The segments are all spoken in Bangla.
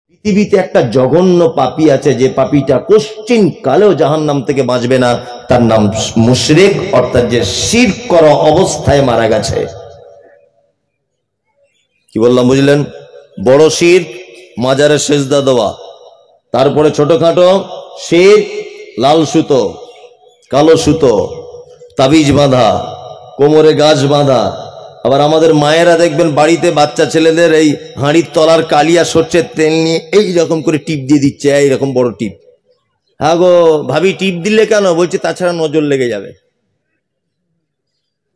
পৃথিবীতে একটা জঘন্য পাপী আছে, যে পাপীটা কোশ্চিন কালেও জাহান্নাম থেকে বাঁচবে না। তার নাম মুশরিক, অর্থাৎ যে শিরক করা অবস্থায় মারা গেছে। কি বললাম বুঝলেন? বড় শিরক মাজারে সেজদা দেওয়া, তারপরে ছোটখাটো শিরক লাল সুতো, কালো সুতো, তাবিজ বাঁধা, কোমরে গাছ বাঁধা। আবার আমাদের মায়েরা দেখবেন বাড়িতে বাচ্চা ছেলেদের এই হাঁড়ির তলার কালিয়া সরষের তেল নিয়ে এইরকম করে টিপ দিয়ে দিচ্ছে, এইরকম বড় টিপ। হ্যাঁ গো ভাবি, টিপ দিলে কেন? বলছে তাছাড়া নজর লেগে যাবে।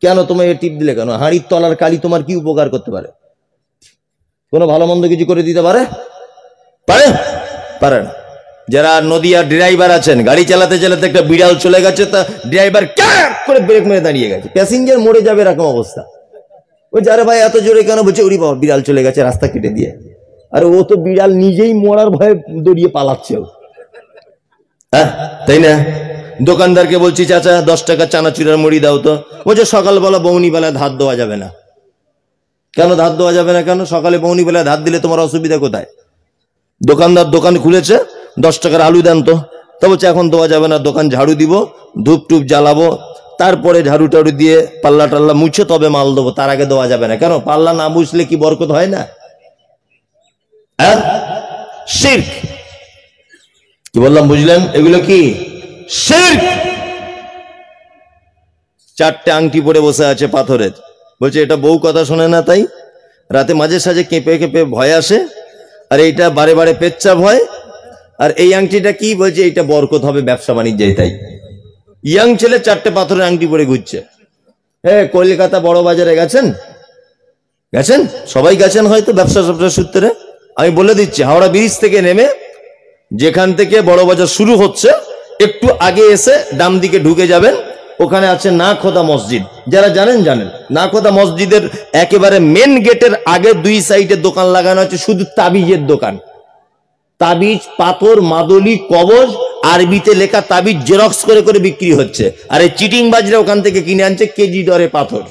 কেন তোমার এই টিপ দিলে কেন? হাঁড়ির তলার কালি তোমার কি উপকার করতে পারে? কোনো ভালো মন্দ কিছু করে দিতে পারে? পারে? পারে না। যারা নদিয়ার ড্রাইভার আছেন, গাড়ি চালাতে চালাতে একটা বিড়াল চলে গেছে, তা ড্রাইভার ক্যাক করে ব্রেক মেরে দাঁড়িয়ে গেছে, প্যাসেঞ্জার মরে যাবে এরকম অবস্থা। ওই যারে ভাই এত জোরে কেন? বলছে ওরে বাবা বিড়াল চলে গেছে, রাস্তা কেটে দিয়ে। আরে ও তো বিড়াল নিজেই মরার ভয়ে দৌড়িয়ে পালাচ্ছে। হ্যাঁ তাই না? দোকানদারকে বলছি চাচা 10 টাকা চানাচুরের মুড়ি দাও তো। বলছে সকালবেলা বৌনিবেলায় ধার দেওয়া যাবে না। কেন ধার দেওয়া যাবে না কেন? সকালে বৌনিবেলায় ধার দিলে তোমার অসুবিধা কোথায়? দোকানদার দোকান খুলেছে, 10 টাকার আলু দেন তো। তা বলছে এখন দেওয়া যাবে না, দোকান ঝাড়ু দিব, ধূপ টুপ জ্বালাবো, তারপরে ঝাড়ু টাড়ু দিয়ে পাল্লা টাল্লা মুছে তবে মাল দেবো, তার আগে দেওয়া যাবে না। কেন? পাল্লা না মুছলে কি বরকত হয় না? হ্যাঁ শিরক। কি বললাম বুঝলেন? এগুলো কি শিরক। 4টে আংটি পরে বসে আছে পাথরের, বলছে এটা বউ কথা শোনে না, তাই রাতে মাঝে সাঝে কেঁপে কেঁপে ভয় আসে, আর এইটা বারে বারে পেচ্ছাপ হয়। আর এই আংটিটা কি? বলছে এইটা বরকত হবে ব্যবসা বাণিজ্যে। তাই ইয়াং ছেলে 4টে পাথরের আংটি পরে ঘুরছে। হ্যাঁ কলকাতা বড় বাজারে গেছেন? গেছেন সবাই, গেছেন হয়তো ব্যবসা সূত্রে। আমি বলে দিচ্ছি, হাওড়া ব্রিজ থেকে নেমে যেখান থেকে বড় বাজার শুরু হচ্ছে, একটু আগে এসে ডান দিকে ঢুকে যাবেন, ওখানে আছে না খোদা মসজিদ। যারা জানেন জানেন। না খোদা মসজিদের একেবারে মেন গেটের আগে 2 সাইডে দোকান লাগানো আছে, শুধু তাবিজের দোকান। তাবিজ, পাথর, মাদলি, কবজ, আরবিতে লেখা তাবিজ জেরক্স করে করে বিক্রি হচ্ছে। আর এই চিটিং বাজরা ওখান থেকে কিনে আনছে কেজি দরে পাথর।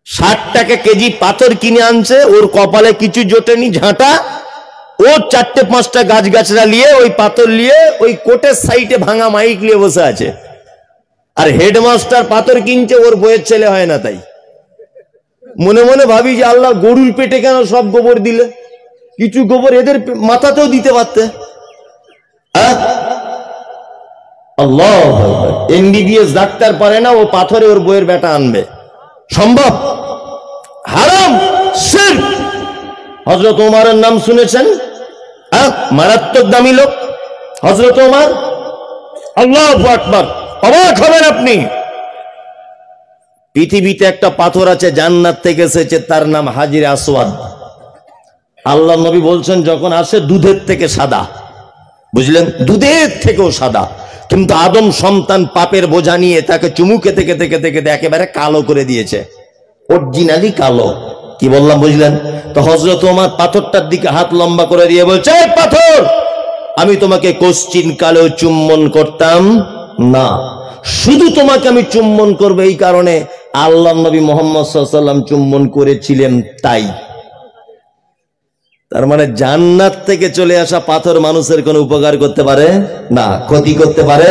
60 টাকা কেজি পাথর কিনে আনছে, ওর কপালে কিছু জোটেনি ঝাঁটা, ও 4-5টা গাছ গাছরা নিয়ে ওই পাথর নিয়ে ওই কোটের সাইডে ভাঙা মাইক নিয়ে বসে আছে। আর হেডমাস্টার পাথর কিনছে, ওর বইয়ের ছেলে হয় না। তাই মনে মনে ভাবি যে আল্লাহ গরুর পেটে কেন সব গোবর দিলে? কিছু গোবর এদের মাথাতেও দিতে পারতে। আল্লাহ, এমবিবিএস ডাক্তার পারে না, ও পাথরে ওর বইয়ের বেটা আনবে? সম্ভব? হারাম, শিরক। হযরত ওমরের নাম শুনেছেন? মারাত্মক দামি লোক হযরত ওমর। আল্লাহু আকবার, অবাক হবেন আপনি। পৃথিবীতে একটা পাথর আছে জান্নাত থেকে এসেছে, তার নাম হাজির আসওয়াদ। আল্লাহ নবী বলছেন যখন আসে দুধের থেকে সাদা, বুঝলেন? দুধের থেকেও সাদা। কিন্তু আদম সন্তান পাপের বোঝা নিয়ে তাকে চুমু খেতে খেতে খেতে খেতে একেবারে কালো করে দিয়েছে, অরিজিনালি কালো। কি বললাম বুঝলেন? তো হযরত ওমর পাথরটার দিকে হাত লম্বা করে দিয়ে বলছে, পাথর, আমি তোমাকে কোশ্চিন কালেও চুম্বন করতাম না, শুধু তোমাকে আমি চুম্বন করবো এই কারণে আল্লাহ নবী মুহাম্মদ সাল্লাল্লাহু আলাইহি ওয়াসাল্লাম চুম্বন করেছিলেন। তাই তার মানে জান্নাত থেকে চলে আসা পাথর মানুষের কোনো উপকার করতে পারে না, ক্ষতি করতে পারে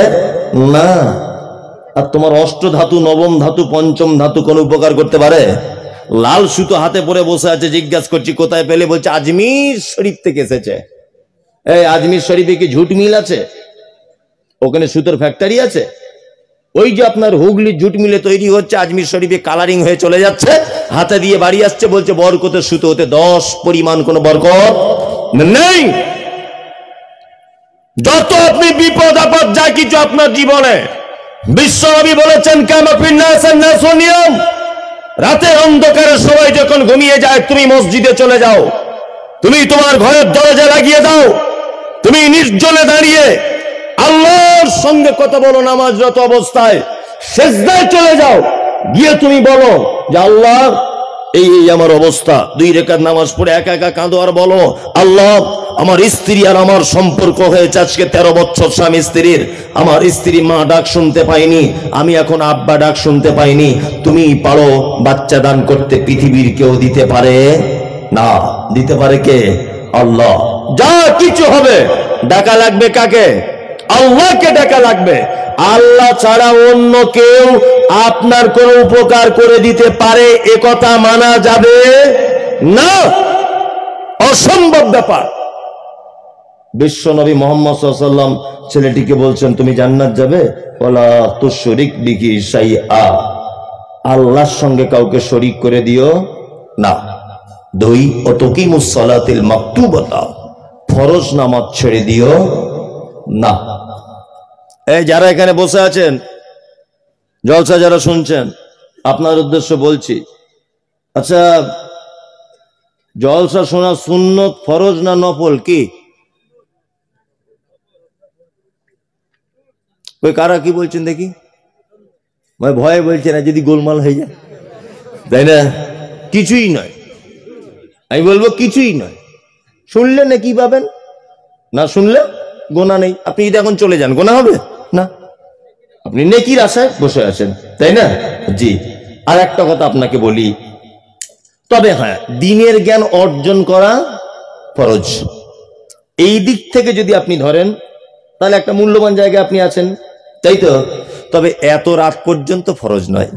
না। আর তোমার অষ্টধাতু, নবম ধাতু, পঞ্চম ধাতু কোন উপকার করতে পারে? লাল সুতো হাতে পরে বসে আছে, জিজ্ঞাসা করছি কোথায় পেলে? বলছে আজমির শরীফ থেকে এসেছে। এই আজমির শরীফে কি ঝুট মিল আছে? ওখানে সুতোর ফ্যাক্টরি আছে? ওই যে আপনার হুগলির জুট মিলে তৈরি হচ্ছে, আজমির শরীফে কালারিং হয়ে চলে যাচ্ছে, হাতে দিয়ে বাড়ি আসছে, বলছে বরকতের সুতো। হতে 10 পরিমাণ কোন বরকত নেই। যত আপনি বিপদ আপদ যা কিছু আপনার জীবনে, বিশ্বনবী বলেছেন কামা ফিন নাসিন নাসুনিয়াম, রাতের অন্ধকারে সবাই যখন ঘুমিয়ে যায়, তুমি মসজিদে চলে যাও, তুমি তোমার ঘরের দরজা লাগিয়ে দাও, তুমি নির্জনে দাঁড়িয়ে আল্লাহর সঙ্গে কথা বলো, নামাজরত অবস্থায় সিজদায় চলে যাও, গিয়ে তুমি বলো যে আল্লাহ এই আমার অবস্থা, 2 রাকাত নামাজ পড়ে একা একা কাঁদো আর বলো, আল্লাহ আমার স্ত্রী আর আমার সম্পর্ক হয়েছে আজকে 13 বছর স্বামী স্ত্রীর, আমার স্ত্রী মা ডাক শুনতে পাইনি, আমি এখন আব্বা ডাক শুনতে পাইনি, তুমি পারো বাচ্চা দান করতে, পৃথিবীর কেউ দিতে পারে না। দিতে পারে কে? আল্লাহ। যা কিছু হবে ডাকা লাগবে কাকে? আল্লাহকে ডাকা লাগবে। আল্লাহ ছাড়া অন্য কেউ আপনার কোন উপকার করে দিতে পারে এ কথা মানা যাবে না, অসম্ভব ব্যাপার। বিশ্ব নবী মুহাম্মদ সাল্লাল্লাহু আলাইহি ওয়াসাল্লাম ছেলেটিকে বলছেন তুমি জান্নাত যাবে, ওয়ালা তুশরিক বিহি শাইআ, আল্লাহর সঙ্গে কাউকে শরীক করে দিও না। দুই, অতুকিমুস সালাতিল মাকতুবাতা, ফরজ নামাজ ছেড়ে দিও না। এই যারা এখানে বসে আছেন, জলসা যারা শুনছেন, আপনার উদ্দেশ্য বলছি, আচ্ছা জলসা শোনা সুন্নত, ফরজ না নফল? কি ওই কারা কি বলছেন দেখি? ভয়ে বলছে না, যদি গোলমাল হয়ে যায়, তাই না? কিছুই নয়, আমি বলবো কিছুই নয়। শুনলে না কি পাবেন, না শুনলে গোনা নেই। আপনি যদি এখন চলে যান গোনা হবে না, আপনি নেকির আশায় বসে আছেন, তাই না? জি। আর একটা কথা আপনাকে বলি, তবে হ্যাঁ, দিনের জ্ঞান অর্জন করা ফরজ। এই দিক থেকে যদি আপনি ধরেন তাহলে একটা মূল্যবান জায়গায় আপনি আছেন, তাই তো? তবে এত রাত পর্যন্ত ফরজ নয়।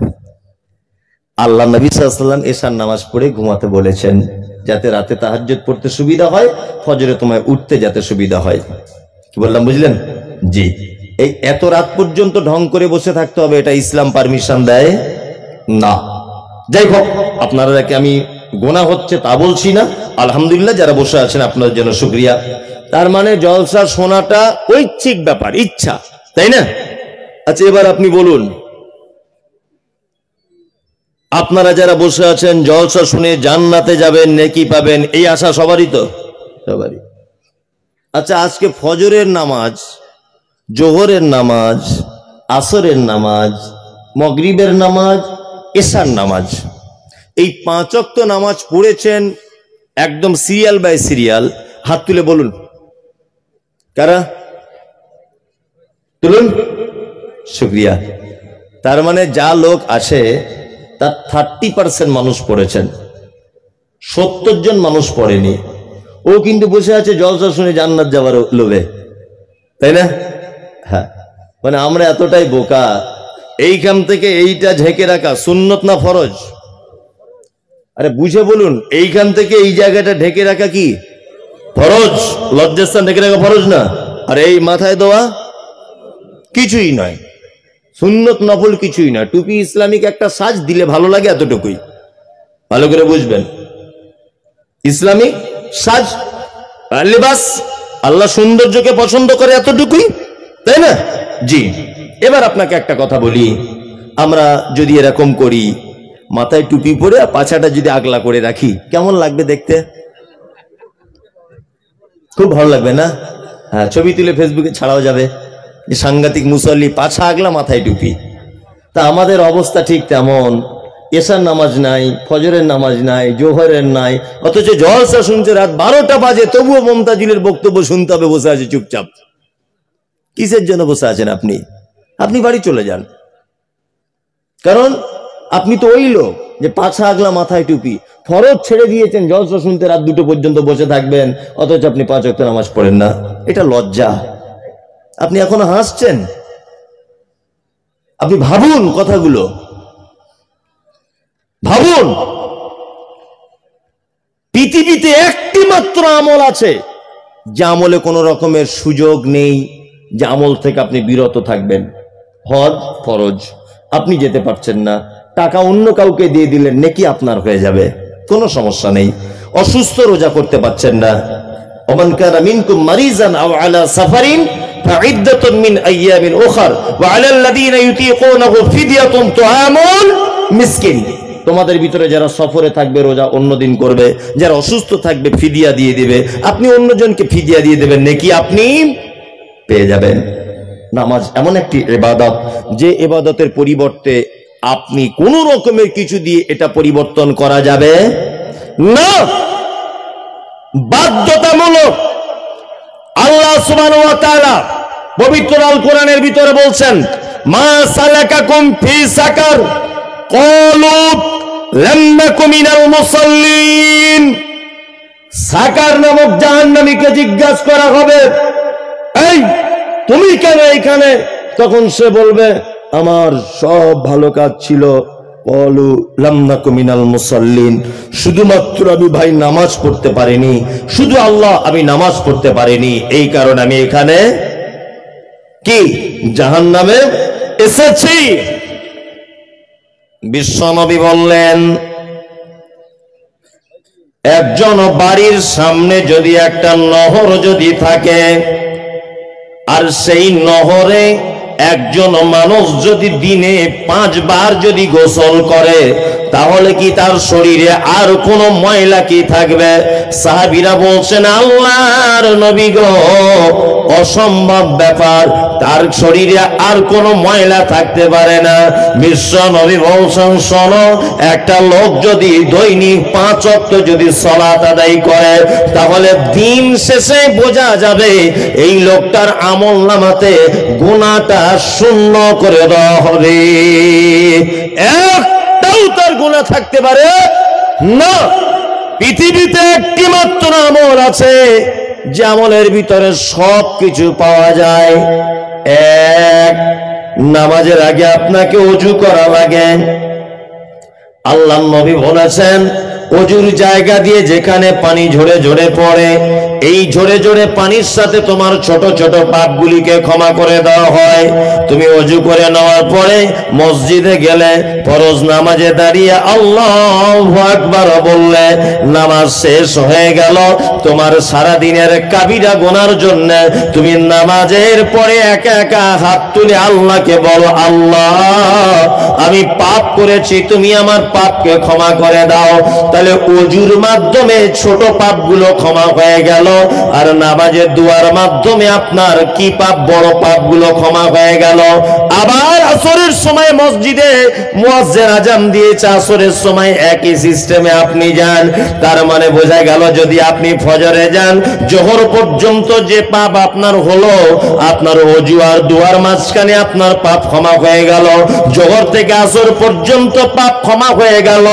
আল্লাহ নবী সাল্লাল্লাহু আলাইহি ওয়াসাল্লাম এশার নামাজ পড়ে ঘুমাতে বলেছেন, যাতে রাতে তাহাজ্জুদ পড়তে সুবিধা হয়, ফজরে তোমায় উঠতে যাতে সুবিধা হয়। কি বললাম বুঝলেন? জি। এই এত রাত পর্যন্ত ঢং করে বসে থাকতে হবে, এটা ইসলাম পারমিশন দেয় না। যাই হোক, আপনাদেরকে আমি গোনা হচ্ছে তা বলছি না, আলহামদুলিল্লাহ যারা বসে আছেন আপনাদের জন্য শুকরিয়া। তার মানে জলসা শোনাটা ঐচ্ছিক ব্যাপার, ইচ্ছা, তাই না? আচ্ছা এবার আপনি বলুন, আপনারা যারা বসে আছেন জলসা শুনে জান্নাতে যাবেন, নেকি পাবেন, এই আশা সবারই তো? সবারই। আচ্ছা আজকে ফজরের নামাজ, জোহরের নামাজ, আসরের নামাজ, মাগরিবের নামাজ, এশার নামাজ, এই 5 ওয়াক্ত নামাজ পড়েছেন একদম সিরিয়াল বাই সিরিয়াল। হাত তুলে বলুন কারা? তুলুন, শুকরিয়া। তার মানে যা লোক আসে তার 30% মানুষ পড়েছেন, 70 জন মানুষ পড়েনি। ও কিন্তু বসে আছে জলসা শুনে জান্নাত যাওয়ার লোভে, তাই না? হ্যাঁ, মানে আমরা এতটাই বোকা, এইখান থেকে এইটা ঝেঁকে রাখা সুন্নত না ফরজ? আরে বুঝে বলুন, এইখান থেকে এই জায়গাটা ঢেকে রাখা কি ফরজ? লজ্জাস্থান ঢেকে রাখা ফরজ না? আর এই মাথায় দেওয়া কিছুই নয়, সুন্নত নফল কিছুই নয়। টুপি ইসলামিক একটা সাজ দিলে ভালো লাগে, এতটুকুই ভালো করে বুঝবেন। ইসলামিক সাজ, লিবাস, আল্লাহ সৌন্দর্যকে পছন্দ করে, এতটুকুই, তাই না? জি। এবার আপনাকে একটা কথা বলি, আমরা যদি এরকম করি, মাথায় টুপি পরে আর পাছাটা যদি আগলা করে রাখি, কেমন লাগবে দেখতে? খুব ভালো লাগবে না? হ্যাঁ, ছবি তুলে ফেসবুকে ছাড়াও যাবে, সাংঘাতিক মুসল্লি, পাছা আগলা মাথায় টুপি। তা আমাদের অবস্থা ঠিক তেমন, এশার নামাজ নাই, ফজরের নামাজ নাই, জোহরের নাই, অথচ জলসা শুনছে রাত 12টা বাজে, তবুও মমতাজুলের বক্তব্য শুনতে হবে, বসে আছে চুপচাপ। কিসের জন্য বসে আছেন আপনি? আপনি বাড়ি চলে যান, কারণ আপনি তো ওই লোক যে পাছা আগলা মাথায় টুপি, ফরজ ছেড়ে দিয়েছেন, জলসা শুনতে রাত 2টো পর্যন্ত বসে থাকবেন, অথচ আপনি 5 ওয়াক্ত নামাজ পড়েন না। এটা লজ্জা। আপনি এখনো হাসছেন? আপনি ভাবুন কথাগুলো, ভাবুন। পৃথিবীতে একটি মাত্র আমল আছে যে আমলে কোনো রকমের সুযোগ নেই, যে আমল থেকে আপনি বিরত থাকবেন। হজ ফরজ, আপনি যেতে পারছেন না, টাকা অন্য কাউকে দিয়ে দিলেন, নেকি আপনার হয়ে যাবে, কোনো সমস্যা নেই। অসুস্থ, রোজা করতে পারছেন না, ওমান কানা মিনকুম মারিজান আও আলা সাফারিন ফাইদ্দাতুন মিন আইয়ামিন উখার ওয়া আলাল লাযিনা ইউতিকুনাহু ফিদিয়াতুন তুআমুল মিসকিন। তোমাদের ভিতরে যারা সফরে থাকবে রোজা অন্যদিন করবে, যারা অসুস্থ থাকবে ফিদিয়া দিয়ে দিবে, আপনি অন্যজনকে ফিদিয়া দিয়ে দেবেন, নেকি আপনি পেয়ে যাবেন। নামাজ এমন একটি ইবাদত, যে ইবাদতের পরিবর্তে আপনি কোন রকমের কিছু দিয়ে এটা পরিবর্তন করা যাবে না, বাধ্যতামূলক। আল্লাহ সুবহানাহু ওয়া তাআলা পবিত্র আল কোরআনের ভিতরে বলছেন, মা সালাকাকুম ফি সাকার ক্বালু লাম নাকু মিনাল মুসাল্লিন। সাকার নামক জাহান্নামীকে জিজ্ঞাসা করা হবে, এই তুমি কেন এখানে? তখন সে বলবে, আমার সব ভালো কাজ ছিল, অলু লাম নাকু মিনাল মুসাল্লিন, শুধুমাত্র আমি ভাই নামাজ পড়তে পারিনি, শুধু আল্লাহ আমি নামাজ পড়তে পারিনি, এই কারণে আমি এখানে কি জাহান্নামে এসেছি। বিশ্বনবী বললেন, একজন বাড়ির সামনে যদি একটা নহর যদি থাকে, আর সেই নহরে একজন মানুষ যদি দিনে 5 বার যদি গোসল করে, তাহলে কি তার শরীরে আর কোনো ময়লা কি থাকবে? সাহাবীরা বলছেন, আল্লাহর নবী গো, অসম্ভব ব্যাপার, তার শরীরে আর কোনো ময়লা থাকতে পারে না। বিশ্ব নবী বলছেন, শোনো, একটা লোক যদি দৈনিক 5 ওয়াক্ত যদি সালাত আদায় করে, তাহলে দিন শেষে বোঝা যাবে এই লোকটার আমলনামাতে গুনাহটা শূন্য করে দেওয়া হবে, একটাও তার গুনাহ থাকতে পারে না। পৃথিবীতে একটি মাত্র আমল আছে যে আমলের ভিতরে সব কিছু পাওয়া যায়। এক, নামাজের আগে আপনাকে ওযু করা লাগে। আল্লাহর নবী বলেছেন, ওযুর জায়গা দিয়ে যেখানে পানি ঝরে ঝরে পড়ে, এই ঝরে ঝরে পানির সাথে তোমার ছোট ছোট পাপগুলিকে ক্ষমা করে দেওয়া হয়। তুমি ওযু করে নেওয়ার পরে মসজিদে গেলে, ফরজ নামাজে দাঁড়িয়ে আল্লাহু আকবার বললে, নামাজ শেষ হয়ে গেল। তোমার সারা দিনের কাবিরা গুনার জন্য তুমি নামাজের পরে একা একা হাত তুলে আল্লাহকে বলো, আল্লাহ আমি পাপ করেছি, তুমি আমার পাপকে ক্ষমা করে দাও। তাহলে ওযুর মাধ্যমে ছোট পাপগুলো ক্ষমা হয়ে গেল, আর নামাজের দুয়ার মাধ্যমে আপনার কি পাপ, বড় পাপগুলো ক্ষমা হয়ে গেল। আবার আসরের সময় মসজিদে মুয়াজ্জিন আযান দিয়েছে, আসরের সময় একই সিস্টেমে আপনি যান, তার মানে বোঝা গেল যদি আপনি ফজরে যান, জোহর পর্যন্ত যে পাপ আপনার হলো, আপনার ওযু আর দুয়ার মাঝখানে আপনার পাপ ক্ষমা হয়ে গেল। জোহর থেকে আসর পর্যন্ত পাপ ক্ষমা হয়ে গেল,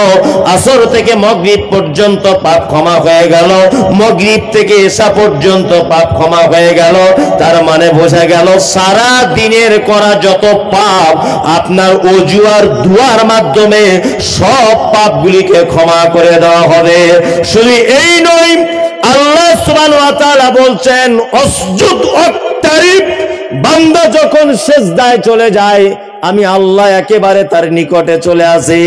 আসর থেকে মাগরিব পর্যন্ত পাপ ক্ষমা হয়ে গেল, মাগরিব থেকে এশা পর্যন্ত পাপ ক্ষমা হয়ে গেল। তার মানে বোঝা গেল সারা দিনের করা যত পাপ আপনার ওযু আর দুয়ার মাধ্যমে সব পাপগুলিকে ক্ষমা করে দেওয়া হবে। শুধু এই নয়, আল্লাহ সুবহানাহু ওয়া তাআলা বলছেন, অসজুদ ওয়াক্তারিব, বান্দা যখন সিজদায় চলে যায়, আমি আল্লাহ একেবারে তার নিকটে চলে আসি।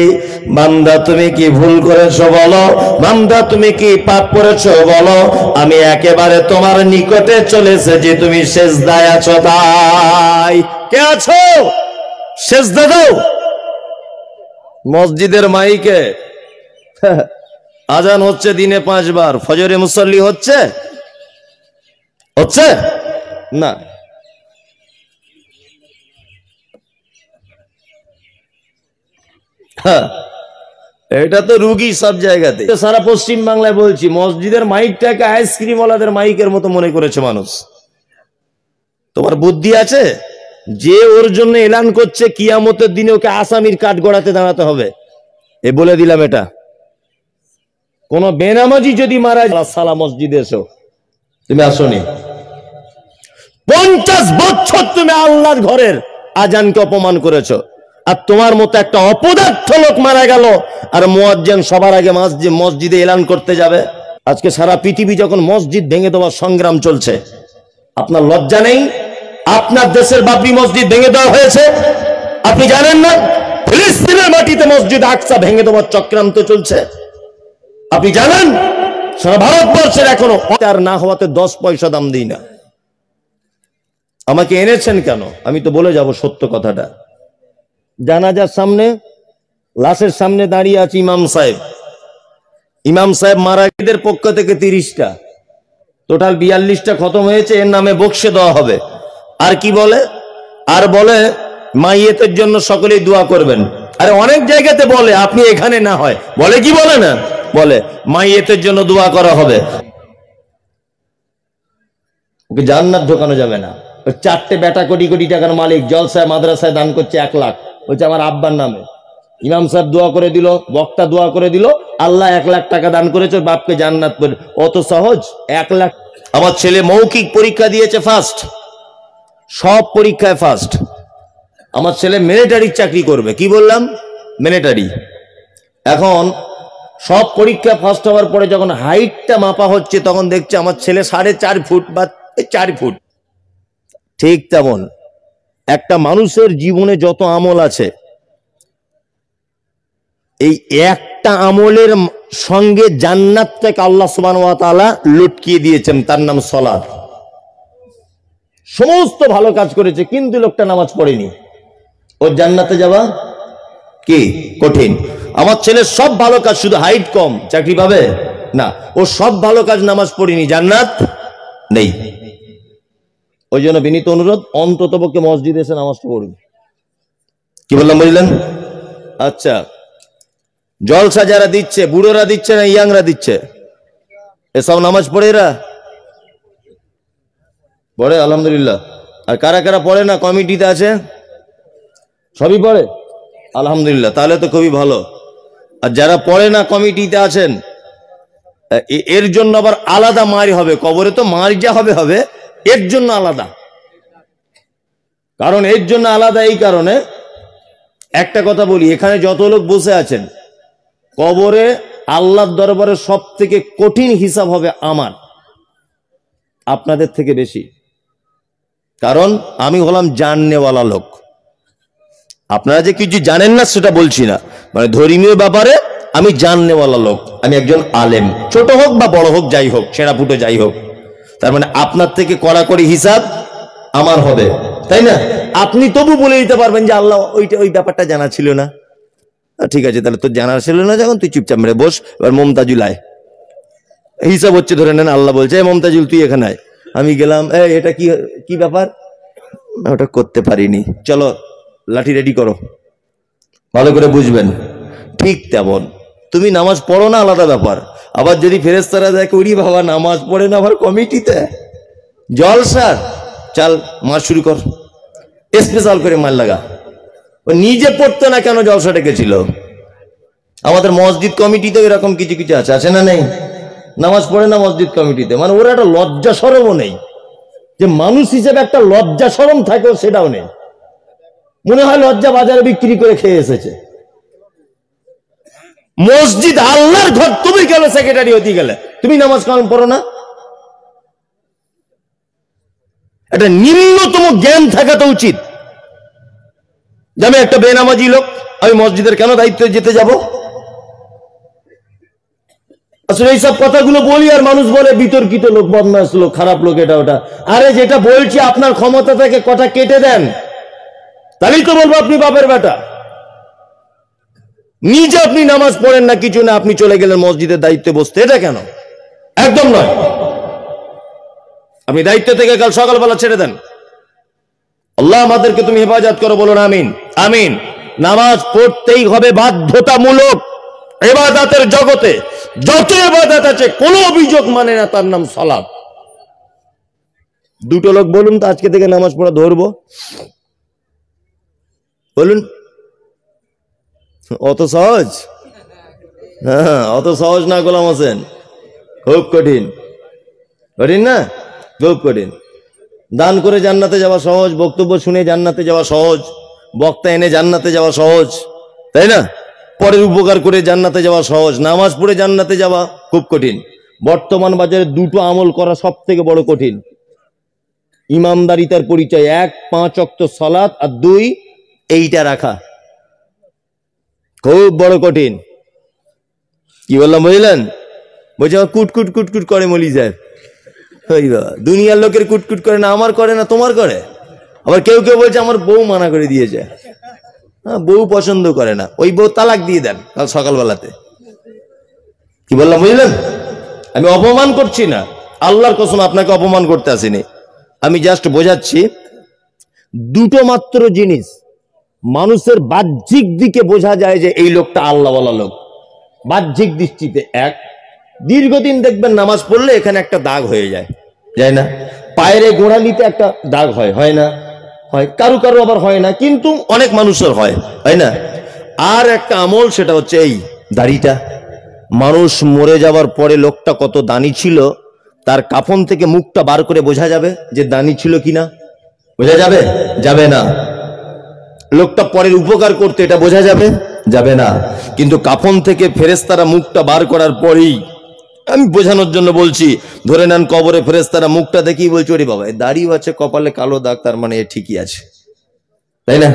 বান্দা তুমি কি ভুল করেছো বলো, বান্দা তুমি কি পাপ করেছো বলো, আমি একেবারে তোমার নিকটে চলে এসেছি, তুমি সিজদায় আছো। তাই কে আছো? সিজদা দাও। মসজিদের মাইকে আজান হচ্ছে দিনে 5 বার, ফজরে মুসল্লি হচ্ছে না। এটা তো রুগী সব জায়গাতে, সারা পশ্চিম বাংলায় বলছি, মসজিদের মাইকটাকে আইসক্রিম ওয়ালাদের মাইকের মতো মনে করেছে মানুষ। তোমার বুদ্ধি আছে? যে ওর জন্য এলান করছে কিয়ামতের দিনে ওকে আসামির কাঠ গড়াতে দাঁড়াতে হবে, এ বলে দিলাম। এটা কোন বেনামাজি যদি মারা যায়, সালা মসজিদে এসো, তুমি আসনি। 50 বছর তুমি আল্লাহর ঘরের আজানকে অপমান করেছো, আর তোমার মতো একটা অপদার্থ লোক মারা গেল, আর মুয়াজ্জিন সবার আগে মসজিদে এলান করতে যাবে। আজকে সারা পৃথিবী যখন মসজিদ ভেঙে দেওয়ার সংগ্রাম চলছে, আপনার লজ্জা নেই? আপনার দেশের বাবরি মসজিদ ভেঙে দেওয়া হয়েছে, আপনি জানেন না? ফিলিস্তিনের মাটিতে মসজিদ আকসা ভেঙে দেওয়ার চক্রান্ত চলছে, আপনি জানেন? সারা ভারতবর্ষের এখনো আর না হওয়াতে 10 পয়সা দাম দিই না। আমাকে এনেছেন কেন? আমি তো বলে যাব সত্য কথাটা। জানাজার সামনে, লাশের সামনে দাঁড়িয়ে আছে ইমাম সাহেব। ইমাম সাহেব মারা গেদের পক্ষ থেকে 30টা, টোটাল 42টা খতম হয়েছে, এর নামে বকশে দেওয়া হবে। আর কি বলে? আর বলে মাইয়েতের জন্য সকলেই দোয়া করবেন। আরে অনেক জায়গাতে বলে, আপনি এখানে না হয় বলে, কি বলে না বলে মাইয়েতের জন্য দোয়া করা হবে। ওকে জান্নাত ঢোকানো যাবে না। 4টে বেটা কোটি কোটি টাকার মালিক, জলসায় মাদ্রাসায় দান করছে 1 লাখ, বলছে আমার আব্বার নামে। ইমাম সাহেব দোয়া করে দিল, বক্তা দোয়া করে দিল, আল্লাহ 1 লাখ টাকা দান করেছে, বাপকে জান্নাত করে। অত সহজ? 1 লাখ। আমার ছেলে মৌখিক পরীক্ষা দিয়েছে ফার্স্ট, সব পরীক্ষায় ফার্স্ট। আমার ছেলে মিলিটারির চাকরি করবে, কি বললাম? মিলিটারি। এখন সব পরীক্ষা ফার্স্ট হওয়ার পরে যখন হাইটটা মাপা হচ্ছে, তখন দেখছে আমার ছেলে 4.5 ফুট বা 4 ফুট। ঠিক তেমন একটা মানুষের জীবনে যত আমল আছে, এই একটা আমলের সঙ্গে জান্নাতটাকে আল্লাহ সুবহানাহু ওয়া তাআলা লটকিয়ে দিয়েছেন, তার নাম সালাত। সমস্ত ভালো কাজ করেছে, কিন্তু লোকটা নামাজ পড়েনি, ওর জান্নাতে যাওয়া কি কঠিন। আমার ছেলে সব ভালো কাজ, শুধু হাইট কম, চাকরি পাবে না। ও সব ভালো কাজ, নামাজ পড়েনি, জান্নাত নেই। ওই জন্য বিনীত অনুরোধ, অন্ততপক্ষে মসজিদে এসে নামাজটা পড়বে। কি বললাম বুঝলেন? আচ্ছা, জলসা যারা দিচ্ছে, বুড়োরা দিচ্ছে না ইয়াংরা দিচ্ছে? এসব নামাজ পড়ে এরা? পড়ে আলহামদুলিল্লাহ। আর কারা কারা পড়ে না কমিটিতে আছে? সবই পড়ে আলহামদুলিল্লাহ, তাহলে তো খুবই ভালো। আর যারা পড়ে না কমিটিতে আছেন, এর জন্য আবার আলাদা মার হবে। কবরে তো মার যা হবে হবে, এর জন্য আলাদা। কারণ এর জন্য আলাদা এই কারণে, একটা কথা বলি, এখানে যত লোক বসে আছেন, কবরে আল্লাহর দরবারে সব থেকে কঠিন হিসাব হবে আমার, আপনাদের থেকে বেশি। কারণ আমি হলাম জাননেওয়ালা লোক। আপনারা যে কিছু জানেন না সেটা বলছি না, মানে ধর্মীয় ব্যাপারে আমি জাননেওয়ালা লোক। আমি একজন আলেম, ছোট হোক বা বড় হোক, যাই হোক, ছেঁড়া ফুটো যাই হোক, তার মানে আপনার থেকে কড়াকড়ি হিসাব আমার হবে, তাই না? আপনি তবু বলে দিতে পারবেন যে আল্লাহ ওই ব্যাপারটা জানা ছিল না। ঠিক আছে, তাহলে তোর জানা ছিল না যখন, তুই চুপচাপ মেরে বস। এবার মমতাজুল আয়, হিসাব হচ্ছে, ধরে নেন আল্লাহ বলছে মমতাজুল তুই এখানে আয়। আমি গেলাম, এটা কি ব্যাপার? ওটা করতে পারিনি, চলো লাঠি রেডি করো। ভালো করে বুঝবেন। ঠিক তেমন তুমি নামাজ পড়ো না, আলাদা ব্যাপার। আবার যদি ফেরেশতারা দেখে, ওরে বাবা নামাজ পড়ে না, আবার কমিটিতে জলসা, চাল মার শুরু কর, স্পেশাল করে মার লাগা। ও নিজে পড়তো না কেন জলসা ডেকেছিল? আমাদের মসজিদ কমিটিতে এরকম কিছু কিছু আছে না নেই? নামাজ পড়ে না মসজিদ কমিটিতে, মানে ওরা একটা লজ্জা শরমও নেই, যে মানুষ হিসেবে একটা লজ্জা শরম থাকে, সেটাও নেই। মনে হয় লজ্জা বাজারে বিক্রি করে খেয়ে এসেছে। মসজিদ আল্লাহর ঘর, তুমি কেন সেক্রেটারি হতে গেলে? তুমি নামাজ কালাম পড়ো না? একটা নিম্নতম জ্ঞান থাকা তো উচিত, যে আমি একটা বেনামাজি লোক, আমি মসজিদের কেন দায়িত্বে যেতে যাব? আসলে এইসব কথাগুলো বলি আর মানুষ বলে বিতর্কিত লোক, বদমাশ লোক, খারাপ লোক, এটা ওটা। আরে যেটা বলছি আপনার ক্ষমতা থেকে কথা কেটে দেন, তাহলেই তো বলবো আপনি বাপের বেটা। নিজে আপনি নামাজ পড়েন না, কিছু না, আপনি চলে গেলেন মসজিদের দায়িত্বে বসতে, এটা কেন? একদম নয়। আপনি দায়িত্ব থেকে কাল সকালবেলা ছেড়ে দেন। আল্লাহ আমাদেরকে তুমি হেফাজত করো, বলুন আমিন। আমিন। নামাজ পড়তেই হবে বাধ্যতামূলক। ইবাদতের জগতে যত ইবাদত আছে, কোনো অভিযোগ মানে না, তার নাম সালাত। দুটো লোক বলুন তো আজকে থেকে নামাজ পড়া ধরবো, বলুন। অত সহজ? হ্যাঁ, অত সহজ না গোলাম হোসেন, খুব কঠিন। কঠিন না? খুব কঠিন। দান করে জান্নাতে যাওয়া সহজ, বক্তব্য শুনে জান্নাতে যাওয়া সহজ, বক্তা এনে জান্নাতে যাওয়া সহজ, তাই না? পরের উপকার করে জান্নাতে যাওয়া সহজ, নামাজ পড়ে জান্নাতে যাওয়া খুব কঠিন। বর্তমান বাজারে দুটো আমল করা সব থেকে বড় কঠিন। ইমানদারিতার পরিচয়, 1 5 ওয়াক্ত সালাত, আর 2 এইটা রাখা, খুব বড় কঠিন। কি বললাম বুঝলেন? বলছে আমার কুটকুট কুটকুট করে মলি সাহেব। দুনিয়ার লোকের কুটকুট করে না, আমার করে না, তোমার করে। আবার কেউ কেউ বলছে আমার বউ মানা করে দিয়েছে, হ্যাঁ, বউ পছন্দ করে না, ওই বউ তালাক দিয়ে দেন কাল সকালবেলাতে। কি বললাম বুঝলেন? আমি অপমান করছি না, আল্লাহর কসম আপনাকে অপমান করতে আসিনি, আমি জাস্ট বোঝাচ্ছি। দুটো মাত্র জিনিস মানুষের বাহ্যিক দিকে বোঝা যায় যে এই লোকটা আল্লাহওয়ালা লোক, বাহ্যিক দৃষ্টিতে। 1, দীর্ঘদিন দেখবেন নামাজ পড়লে এখানে একটা দাগ হয়ে যায়, যায় না? পায়ের গোড়ালিতে একটা দাগ হয়, হয় না? হয়। কারো কারো আবার হয় না, কিন্তু অনেক মানুষের হয়, হয় না? আর একটা আমল, সেটা হচ্ছে এই দাড়িটা। মানুষ মরে যাওয়ার পরে লোকটা কত দানি ছিল, তার কাফন থেকে মুখটা বার করে বোঝা যাবে যে দানি ছিল কিনা? বোঝা যাবে? যাবে না। লোকটা পরের উপকার করতে, এটা বোঝা যাবে? যাবে না। কিন্তু কাফন থেকে ফেরেশতারা মুখটা বার করার পরেই, আমি বোঝানোর জন্য বলছি, ধরে নেন কবরে ফেরেশতারা মুখটা দেখি বলছে ওরে বাবা দাড়িও আছে, কপালে কালো দাগ, তার মানে এ ঠিকই আছে, তাই না?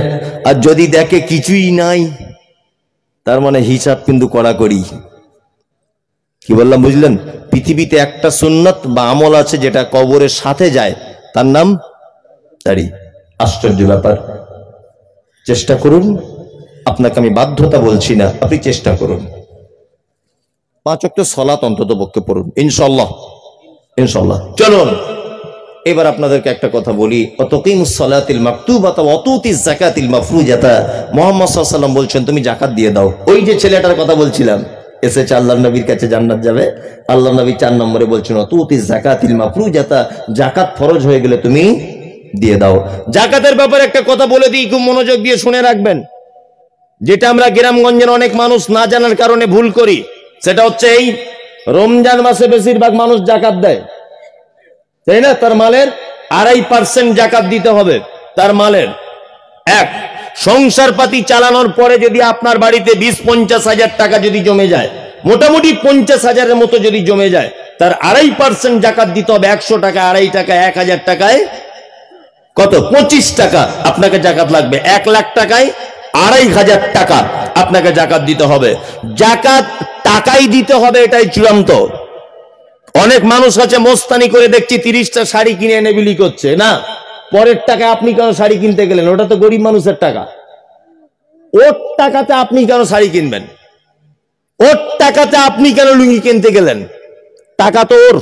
আর যদি দেখে কিছুই নাই, তার মানে হিসাব কিন্তু কড়াকড়ি। কি বললাম বুঝলেন? পৃথিবীতে একটা সুন্নত বা আমল আছে যেটা কবরের সাথে যায়, তার নাম দাড়ি। আশ্চর্য ব্যাপার। চেষ্টা করুন, আপনাকে আমি বাধ্যতা বলছি না, আপনি চেষ্টা করুন। 5 ওয়াক্ত সালাত অন্তত পক্ষে পড়ুন, ইনশাআল্লাহ। ইনশাআল্লাহ। চলুন এবার আপনাদেরকে একটা কথা বলি। অতকিমুস সালাতিল মাকতুবাতা ওয়া তুতিজ যাকাতিল মাফরুজাতা। মুহাম্মদ সাল্লাল্লাহু আলাইহি ওয়াসাল্লাম বলছেন তুমি যাকাত দিয়ে দাও। ওই যে ছেলেটার কথা বলছিলাম, এসেছে আল্লাহর নবীর কাছে, জান্নাত যাবে। আল্লাহর নবী 4 নম্বরে বলছেন তুতিজ যাকাতিল মাফরুজাতা, যাকাত ফরজ হয়ে গেলে তুমি দিয়ে দাও। যাকাতের ব্যাপারে একটা কথা বলে দিই, খুব মনোযোগ দিয়ে শুনে রাখবেন, যেটা আমরা গ্রামগঞ্জের অনেক মানুষ না জানার কারণে ভুল করি। সেটা হচ্ছে এই রমজান মাসে বেশিরভাগ মানুষ যাকাত দেয়, তাই না? তার মালের 2.5% যাকাত দিতে হবে। তার মালের এক সংসার পাতি চালানোর পরে যদি আপনার বাড়িতে 20-50 হাজার টাকা যদি জমে যায়, মোটামুটি 50 হাজারের মতো যদি জমে যায়, তার 2.5% যাকাত দিতে হবে। 100 টাকা, 2.5 টাকা, 1000 টাকায় কত? 25 টাকা আপনাকে যাকাত লাগবে। 1 লাখ টাকায় 2,500 টাকা আপনাকে যাকাত দিতে হবে। যাকাত টাকাই দিতে হবে, এটাই চূড়ান্ত। অনেক মানুষ আছে মোস্তানি করে, দেখছি 30টা শাড়ি কিনে এনে বিলি করছে। না, পরের টাকা আপনি কেন শাড়ি কিনতে গেলেন? ওটা তো গরিব মানুষের টাকা। ওর টাকাতে আপনি কেন শাড়ি কিনবেন? ওর টাকাতে আপনি কেন লুঙ্গি কিনতে গেলেন? টাকা তো ওর।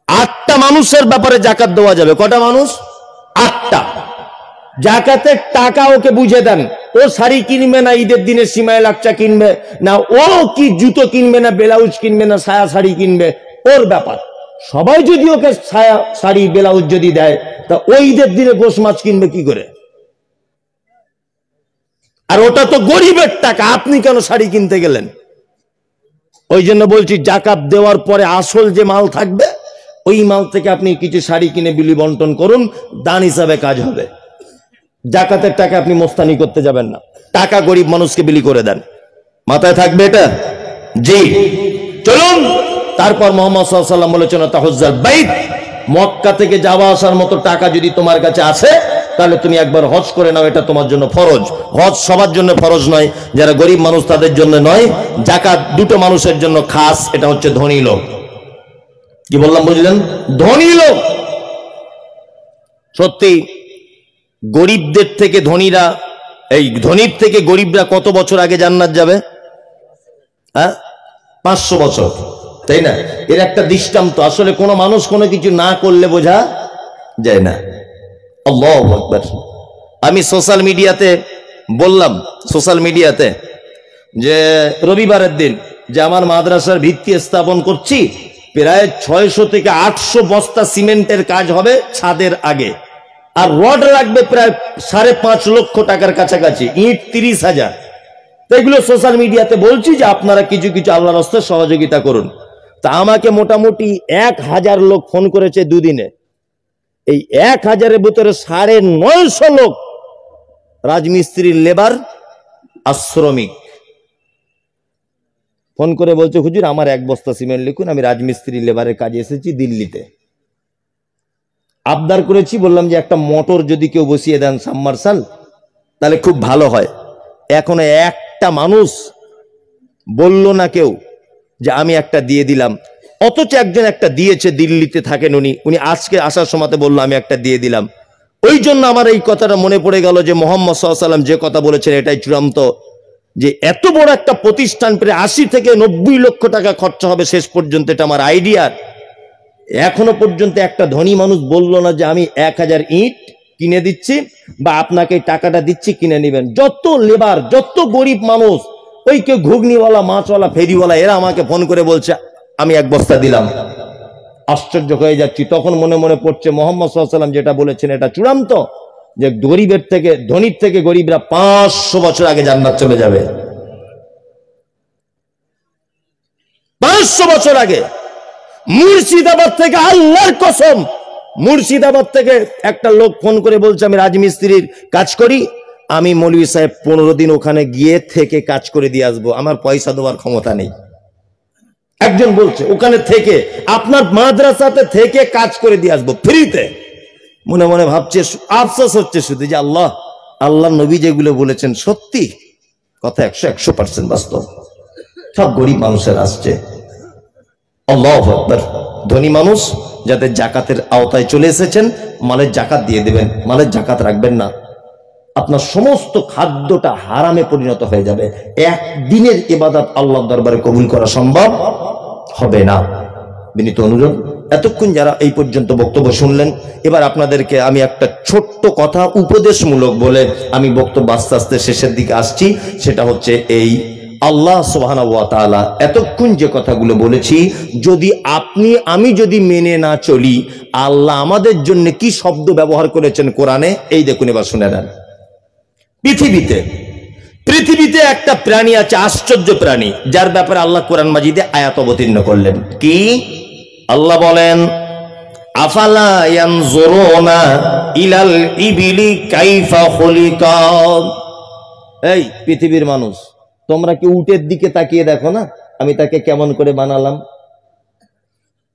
8টা মানুষের ব্যাপারে যাকাত দেওয়া যাবে। কটা মানুষ? 8টা। যাকাতের টাকা ওকে বুঝে দেন। ও শাড়ি কিনবে না, ঈদের দিনে সিমাই লাকচা কিনবে না, ও কি জুতো কিনবে না, ব্লাউজ কিনবে না, সায়া শাড়ি কিনবে, ওর ব্যাপার। সবাই যদি ওকে সায়া শাড়ি ব্লাউজ যদি দেয়, তা ওই ঈদের দিনে গোশ মাছ কিনবে কি করে? আর ওটা তো গরিবের টাকা, আপনি কেন শাড়ি কিনতে গেলেন? ওই জন্য বলছি, যাকাত দেওয়ার পরে আসল যে মাল থাকবে, ওই মাল থেকে আপনি কিছু শাড়ি কিনে বিলি বন্টন করুন, দান হিসাবে কাজ হবে। যাকাতের টাকা আপনি মোস্তানি করতে যাবেন না, টাকা গরিব মানুষকে বিলি করে দেন। মাথায় থাকবে এটা? জি। চলুন তারপর মুহাম্মদ সাল্লাল্লাহু আলাইহি ওয়াসাল্লাম বলেছেন তাহুজ্জাল বাইত, মক্কা থেকে যাওয়া আসার মতো টাকা যদি তোমার কাছে আছে, তাহলে তুমি একবার হজ করে নাও, এটা তোমার জন্য ফরজ। হজ সবার জন্য ফরজ নয়, যারা গরিব মানুষ তাদের জন্য নয়। যাকাত দুটো মানুষের জন্য খাস, এটা হচ্ছে ধনী লোক। কি বললাম বুঝলেন? ধনী লোক। সত্যি গরিবদের থেকে ধনীরা, এই ধনীর থেকে গরিবরা কত বছর আগে জান্নাত যাবে? 500 বছর, তাই না? এর একটা দৃষ্টান্ত। আসলে কোনো মানুষ কোনো কিছু না করলে বোঝা যায় না। আল্লাহু আকবার। আমি সোশ্যাল মিডিয়াতে বললাম, সোশ্যাল মিডিয়াতে যে রবিবারের দিন যে আমার মাদ্রাসার ভিত্তি স্থাপন করছি, প্রায় 600 থেকে 800 বস্তা সিমেন্টের কাজ হবে ছাদের আগে, আর রড লাগবে প্রায় 5.5 লক্ষ টাকার কাছাকাছি, ইট 30,000। তো এগুলো সোশ্যাল মিডিয়াতে বলছি যে আপনারা কিছু কিছু আল্লাহর রাস্তায় সহযোগিতা করুন। তা আমাকে মোটামুটি 1000 লোক ফোন করেছে দুদিনে। এই 1000-এর ভিতরে 950 লোক রাজমিস্ত্রির লেবার আর শ্রমিক। ফোন করে বলছে হুজুর আমার 1 বস্তা সিমেন্ট লিখুন, আমি রাজমিস্ত্রি লেবারের কাজে এসেছি দিল্লিতে। আবদার করেছি, বললাম যে একটা মোটর যদি কেউ বসিয়ে দেন সাবমার্শাল, তাহলে খুব ভালো হয়। এখনো একটা মানুষ বলল না কেউ যে আমি একটা দিয়ে দিলাম। অথচ একজন একটা দিয়েছে, দিল্লিতে থাকেন উনি আজকে আসার সময় বললো আমি একটা দিয়ে দিলাম। ওই জন্য আমার এই কথাটা মনে পড়ে গেল যে মুহাম্মদ সাল্লাল্লাহু আলাইহি ওয়াসাল্লাম যে কথা বলেছেন এটাই চূড়ান্ত, যে এত বড় একটা প্রতিষ্ঠান প্রায় 80 থেকে 90 লক্ষ টাকা খরচা হবে শেষ পর্যন্ত, এটা আমার আইডিয়া। এখনো পর্যন্ত একটা ধনী মানুষ বলল না যে আমি 1000 ইট কিনে দিচ্ছি বা আপনাকে টাকাটা দিচ্ছি কিনে নেবেন। যত লেবার, যত গরিব মানুষ, ওই কেউ ঘুগনিওয়ালা, মাছওয়ালা, ফেরিওয়ালা, এরা আমাকে ফোন করে বলছে আমি 1 বস্তা দিলাম। আশ্চর্য হয়ে যাচ্ছি। তখন মনে মনে পড়ছে মুহাম্মদ সাল্লাল্লাহু আলাইহি ওয়াসাল্লাম যেটা বলেছেন এটা চূড়ান্ত, যে গরিবের থেকে ধনীর থেকে গরিবরা 500 বছর আগে জান্নাত চলে যাবে। 500 বছর আগে। মুর্শিদাবাদ থেকে, আল্লাহর কসম, মুর্শিদাবাদ থেকে একটা লোক ফোন করে বলছে আমি রাজমিস্ত্রির কাজ করি, আমি মৌলভী সাহেব 15 দিন ওখানে গিয়ে থেকে কাজ করে দিয়ে আসবো, আমার পয়সা দেওয়ার ক্ষমতা নেই। একজন বলছে ওখানে থেকে, আপনার মাদ্রাসাতে থেকে কাজ করে দিয়ে আসবো ফ্রিতে। মনে মনে ভাবছে, আফসোস হচ্ছে শুধু যে আল্লাহ নবী যেগুলো বলেছেন সত্যি কথা 100% বাস্তব। সব গরিব মানুষের আসছে। আল্লাহু আকবার। ধনী মানুষ যাদের জাকাতের আওতায় চলে এসেছেন, মালের জাকাত দিয়ে দেবেন, মালের জাকাত রাখবেন না, আপনার সমস্ত খাদ্যটা হারামে পরিণত হয়ে যাবে। একদিনের ইবাদত আল্লাহর দরবারে কবুল করা সম্ভব হবে না। বিনীত অনুরোধ, এতক্ষণ যারা এই পর্যন্ত বক্তব্য শুনলেন, এবার আপনাদেরকে আমি একটা ছোট্ট কথা উপদেশমূলক বলে আমি বক্তব্য আস্তে আস্তে শেষের দিকে আসছি। সেটা হচ্ছে এই, আল্লাহ সুবহানাহু ওয়া তাআলা এতক্ষণ যে কথাগুলো বলেছি, যদি আমি যদি মেনে না চলি, আল্লাহ আমাদের জন্য কি শব্দ ব্যবহার করেছেন কোরআনে, এই দেখুন, এবার শুনে নেন। পৃথিবীতে একটা প্রাণী আছে, আশ্চর্য প্রাণী, যার ব্যাপারে আল্লাহ কোরআন মাজিদে আয়াত অবতীর্ণ করলেন। কি? আল্লাহ বলেন, আফালা ইয়ানজুরুনা ইলাল ইবিলি কাইফা খুলিকাত। এই পৃথিবীর মানুষ, তোমরা কি উটের দিকে তাকিয়ে দেখো না, আমি তাকে কেমন করে বানালাম?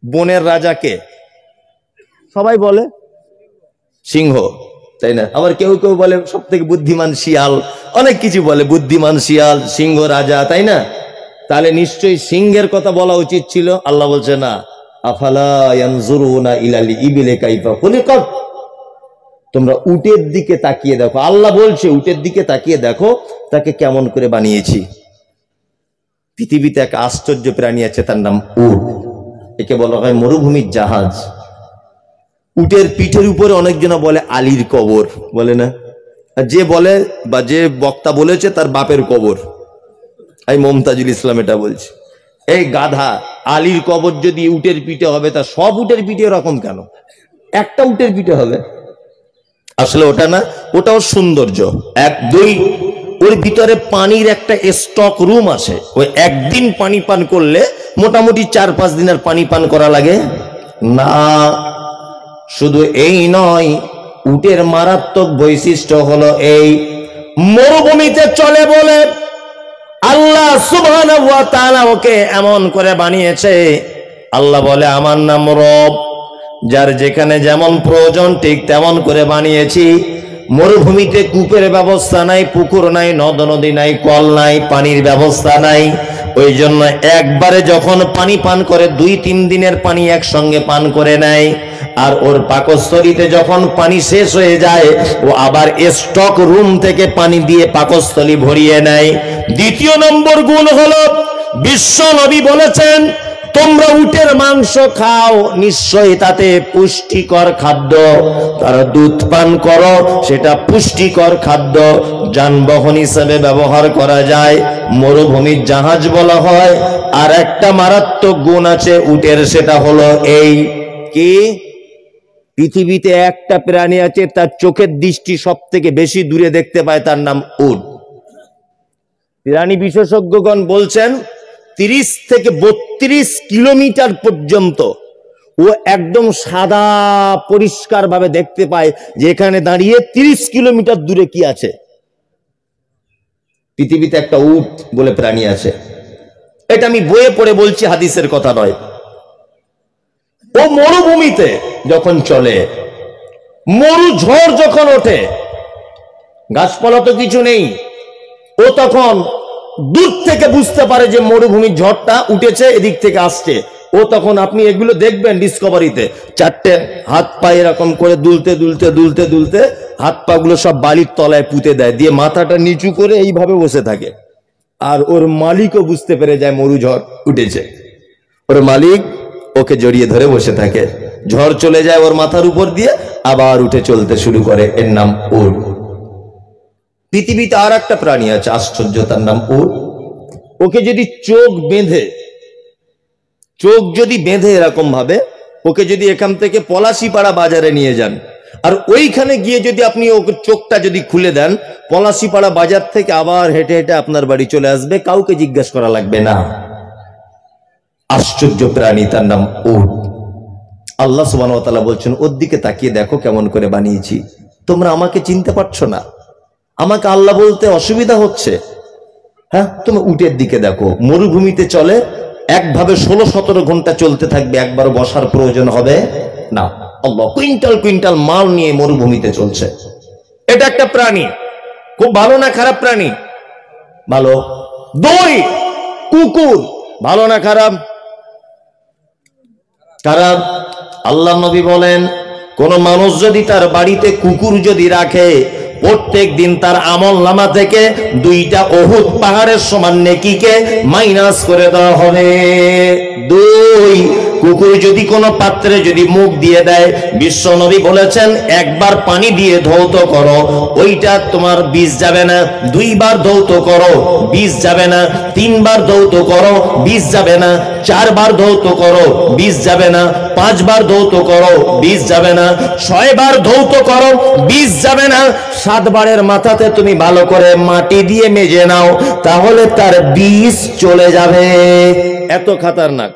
বনের রাজাকে সবাই বলে সিংহ, তাই না? আবার কেউ কেউ বলে সব থেকে বুদ্ধিমান শিয়াল, অনেক কিছু বলে, বুদ্ধিমান শিয়াল, সিংহ রাজা, তাই না? তাহলে নিশ্চয়ই সিংহের কথা বলা উচিত ছিল। আল্লাহ বলছে না, আফালা ইয়ানজুরুনা ইলাল ইবিলি কাইফা খুলিকাত, তোমরা উটের দিকে তাকিয়ে দেখো। আল্লাহ বলছে উটের দিকে তাকিয়ে দেখো তাকে কেমন করে বানিয়েছি। পৃথিবীতে এক আশ্চর্য প্রাণী আছে, তার নাম উট। একে বলা হয় মরুভূমির জাহাজ। উটের পিঠের উপরে অনেকজন বলে আলীর কবর, বলে না? আর যে বলে বা যে বক্তা বলেছে তার বাপের কবর। এই মমতাজুল ইসলাম এটা বলছে। এই গাধা, আলীর কবর যদি উটের পিঠে হবে, তা সব উটের পিঠে এরকম কেন? একটা উটের পিঠে হবে। আসলে ওটা না, ওটাও সৌন্দর্য। 1, 2, ওর ভিতরে পানির একটা স্টক রুম আছে। ওই একদিন পানি পান করলে মোটামুটি 4-5 দিনের পানি পান করা লাগে না। শুধু এই নয়, উটের মারাত্মক বৈশিষ্ট্য হলো এই, মরুভূমিতে চলে বলে আল্লাহ সুবহানাহু ওয়া তাআলা ওকে এমন করে বানিয়েছে। আল্লাহ বলে আমার নাম রব, যার যেখানে যেমন প্রয়োজন ঠিক তেমন করে বানিয়েছি। মরুভূমিতে কূপের ব্যবস্থা নাই, পুকুর নাই, নদ নদী নাই, কল নাই, পানির ব্যবস্থা নাই। ওই জন্য একবারে যখন পানি পান করে 2-3 দিনের পানি একসঙ্গে পান করে নেয়। আর ওর পাকস্থলীতে যখন পানি শেষ হয়ে যায়, ও আবার স্টক রুম থেকে পানি দিয়ে পাকস্থলী ভরিয়ে নেয়। দ্বিতীয় নম্বর গুণ হলো, বিশ্ব নবী বলেছেন তোমরা উটের মাংস খাও, নিশ্চয়ই তাতে পুষ্টিকর খাদ্য, তার দুধ পান করো, সেটা পুষ্টিকর খাদ্য, যানবাহন হিসেবে ব্যবহার করা যায়, মরুভূমির জাহাজ বলা হয়। আর একটা মারাত্মক গুণ আছে উটের, সেটা হলো এই, কি? পৃথিবীতে একটা প্রাণী আছে তার চোখের দৃষ্টি সব থেকে বেশি দূরে দেখতে পায়, তার নাম উট। প্রাণী বিশেষজ্ঞগণ বলছেন 30 থেকে 32 কিলোমিটার পর্যন্ত ও একদম সাদা পরিষ্কার ভাবে দেখতে পায়, যেখানে দাঁড়িয়ে 30 কিলোমিটার দূরে কি আছে। পৃথিবীতে একটা উট বলে প্রাণী আছে। এটা আমি বইয়ে পড়ে বলছি, হাদিসের কথা নয়। ও মরুভূমিতে যখন চলে, মরু ঝড় যখন ওঠে, গাছপালা তো কিছু নেই, ও তখন দূর থেকে বুঝতে পারে যে মরুভূমির ঝড়টা উঠেছে, এদিক থেকে আসছে। ও তখন, আপনি এগুলো দেখবেন ডিসকভারিতে, 4টে হাত পা এরকম করে দুলতে দুলতে দুলতে দুলতে হাত পা গুলো সব বালির তলায় পুঁতে দেয়, দিয়ে মাথাটা নিচু করে এইভাবে বসে থাকে। আর ওর মালিকও বুঝতে পেরে যায় মরু ঝড় উঠেছে। ওর মালিক ওকে জড়িয়ে ধরে বসে থাকে। ঝড় চলে যায় ওর মাথার উপর দিয়ে, আবার উঠে চলতে শুরু করে। এর নাম উট। পৃথিবীতে আর একটা প্রাণী আছে আশ্চর্য, তার নাম উট। ওকে যদি চোখ যদি বেঁধে এরকম ভাবে, ওকে যদি এখান থেকে পলাশিপাড়া বাজারে নিয়ে যান, আর ওইখানে গিয়ে যদি আপনি ওকে চোখটা যদি খুলে দেন, পলাশিপাড়া বাজার থেকে আবার হেঁটে হেঁটে আপনার বাড়ি চলে আসবে, কাউকে জিজ্ঞাসা করা লাগবে না। আশ্চর্য প্রাণী, তার নাম উট। আল্লাহ সুবহানাহু ওয়া তাআলা বলছেন, ওর দিকে তাকিয়ে দেখো কেমন করে বানিয়েছি। তোমরা আমাকে চিনতে পারছো না, আমাকে আল্লাহ বলতে অসুবিধা হচ্ছে? হ্যাঁ, তুমি উটের দিকে দেখো, মরুভূমিতে চলে, একভাবে 16-17 ঘন্টা চলতে থাকবে, একবার বসার প্রয়োজন হবে না। আল্লাহ কুইন্টাল কুইন্টাল মাল নিয়ে মরুভূমিতে চলছে। এটা একটা প্রাণী, খুব ভালো না খারাপ প্রাণী? ভালো। 2, কুকুর, ভালো না খারাপ? খারাপ। আল্লাহ নবী বলেন, কোন মানুষ যদি তার বাড়িতে কুকুর যদি রাখে, প্রত্যেক দিন তার আমল নামা থেকে 2টা উহুদ পাহাড়ের সমান নেকিকে মাইনাস করে দেওয়া হবে। 2, কুকুর যদি কোনো পাত্রে যদি মুখ দিয়ে দেয়, বিশ্ব নবী বলেছেন একবার পানি দিয়ে ধৌত করো, ওইটা তোমার বিষ যাবে না। 2 বার ধৌত করো, বিষ যাবে না। 3 বার ধৌত করো, বিষ যাবে না। 4 বার ধৌত করো, বিষ যাবে না। 5 বার ধৌত করো, বিষ যাবে না। 6 বার ধৌত করো, বিষ যাবে না। 7 বারের মাথাতে তুমি ভালো করে মাটি দিয়ে মেজে নাও, তাহলে তার বিষ চলে যাবে। এত খতরনাক।